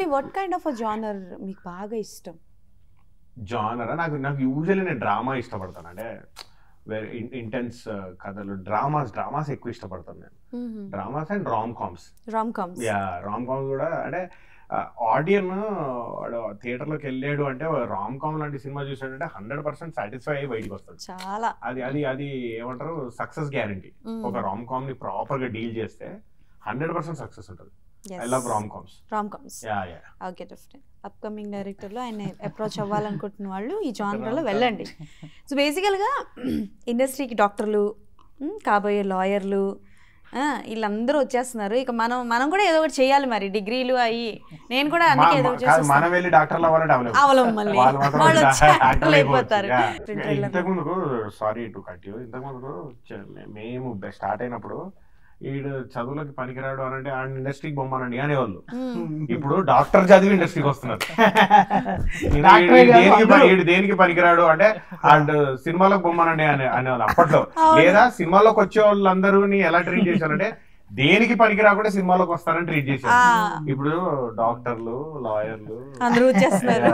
అంటే what kind of a genre మీకు బాగా ఇష్టం? జానర్ నాకు యూజువల్లీ నేను డ్రామా ఇష్టపడతాను. అంటే వెరీ ఇంటెన్స్ కథలు, డ్రామాస్ ఎక్కువ ఇష్టపడతాను నేను. Dramas and rom coms. Rom coms కూడా అంటే ఆడియన్ థియేటర్లోకి వెళ్ళాడు అంటే రామ్ కామ్ లాంటి సినిమా చూసాడంటే 100% సాటిస్ఫై అయ్యి బయటికి వస్తాడు. చాలా అది ఏమంటారు, సక్సెస్ గ్యారంటీ. ఒక రామ్ కామ్ ని ప్రాపర్ గా డీల్ చేస్తే 100% సక్సెస్ ఉంటుంది. I love rom coms. Okay, definite. Upcoming డైరెక్టర్లో ఆయన అప్రోచ్ అవ్వాలనుకుంటున్న వాళ్ళు ఈ జానర్లో వెళ్ళండి. సో బేసికల్గా ఇండస్ట్రీకి డాక్టర్లు, కాబోయే లాయర్లు, వీళ్ళందరూ వచ్చేస్తున్నారు. ఇక మనం కూడా ఏదో ఒకటి చేయాలి మరి, డిగ్రీలు అయ్యి. నేను కూడా అందుకే ఏదో మనం వెళ్ళి డాక్టర్లు అవలం మళ్ళీ వాళ్ళు డాక్టర్లు అయిపోతారు. ఇంతకుముందుకు సారీ టు కట్ యూ, ఇంతకుముందుకు మేము స్టార్ట్ అయినప్పుడు ఈడు చదువులకి పనికిరాడు అని అంటే ఆయన ఇండస్ట్రీకి బొమ్మనండి అనేవాళ్ళు. ఇప్పుడు డాక్టర్ చదివి ఇండస్ట్రీకి వస్తున్నారు. దేనికి పనికిరాడు అంటే అండ్ సినిమాలోకి బొమ్మనండి అనేవాళ్ళు అప్పట్లో. లేదా సినిమాలోకి వచ్చే వాళ్ళందరూ ఎలా ట్రీట్ చేశారంటే దేనికి పనికి రాకుండా సినిమాలోకి వస్తారని ట్రీట్ చేశారు. ఇప్పుడు డాక్టర్లు, లాయర్లు అందరూ వచ్చేస్తున్నారు.